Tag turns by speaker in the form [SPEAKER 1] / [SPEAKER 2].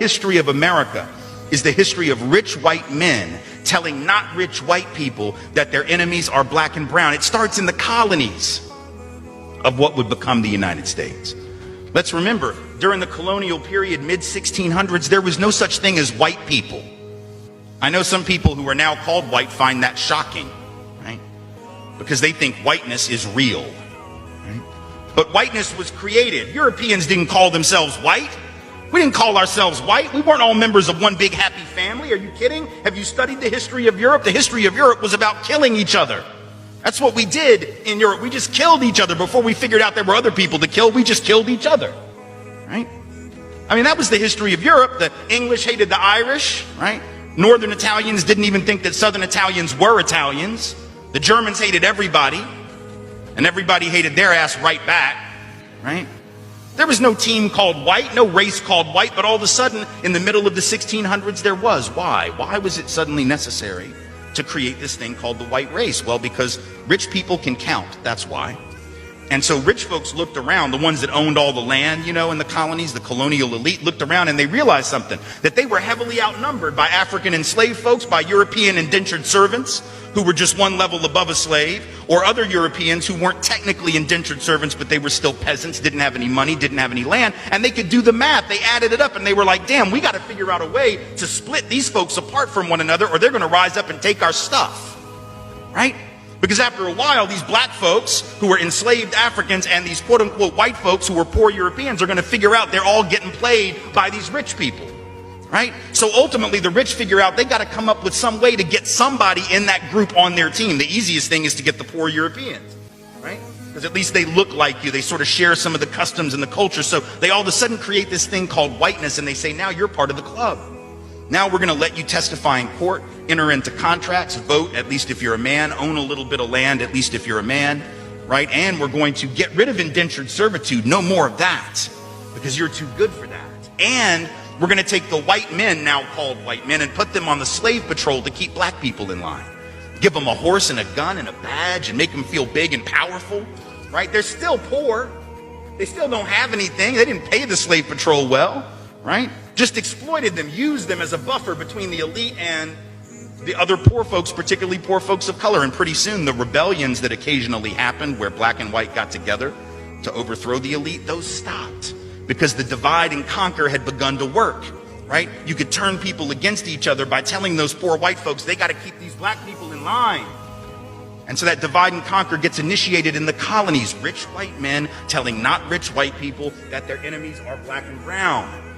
[SPEAKER 1] history of America is the history of rich white men telling not rich white people that their enemies are black and brown. It starts in the colonies of what would become the United States. Let's remember, during the colonial period, mid-1600s, there was no such thing as white people. I know some people who are now called white find that shocking, right? Because they think whiteness is real, right? But whiteness was created. Europeans didn't call themselves white. We didn't call ourselves white. We weren't all members of one big happy family. Are you kidding? Have you studied the history of Europe? The history of Europe was about killing each other. That's what we did in Europe. We just killed each other. Before we figured out there were other people to kill, we just killed each other, right? I mean, that was the history of Europe. The English hated the Irish, right? Northern Italians didn't even think that Southern Italians were Italians. The Germans hated everybody, and everybody hated their ass right back, right? There was no team called white, no race called white, but all of a sudden, in the middle of the 1600s, there was. Why? Why was it suddenly necessary to create this thing called the white race? Well, because rich people can count, that's why. And so rich folks looked around, the ones that owned all the land, you know, in the colonies, the colonial elite looked around and they realized something, that they were heavily outnumbered by African enslaved folks, by European indentured servants who were just one level above a slave, or other Europeans who weren't technically indentured servants, but they were still peasants, didn't have any money, didn't have any land, and they could do the math. They added it up and they were like, damn, we got to figure out a way to split these folks apart from one another or they're going to rise up and take our stuff, right? Because after a while, these black folks who were enslaved Africans and these quote unquote white folks who were poor Europeans are going to figure out they're all getting played by these rich people, right? So ultimately the rich figure out they got to come up with some way to get somebody in that group on their team. The easiest thing is to get the poor Europeans, right? Because at least they look like you. They sort of share some of the customs and the culture. So they all of a sudden create this thing called whiteness and they say, now you're part of the club. Now we're going to let you testify in court, enter into contracts, vote, at least if you're a man, own a little bit of land, at least if you're a man, right? And we're going to get rid of indentured servitude. No more of that, because you're too good for that. And we're going to take the white men, now called white men, and put them on the slave patrol to keep black people in line. Give them a horse and a gun and a badge and make them feel big and powerful, right? They're still poor. They still don't have anything. They didn't pay the slave patrol well, right? Just exploited them, used them as a buffer between the elite and the other poor folks, particularly poor folks of color. And pretty soon the rebellions that occasionally happened where black and white got together to overthrow the elite, those stopped because the divide and conquer had begun to work, right? You could turn people against each other by telling those poor white folks, they got to keep these black people in line. And so that divide and conquer gets initiated in the colonies. Rich white men telling not rich white people that their enemies are black and brown.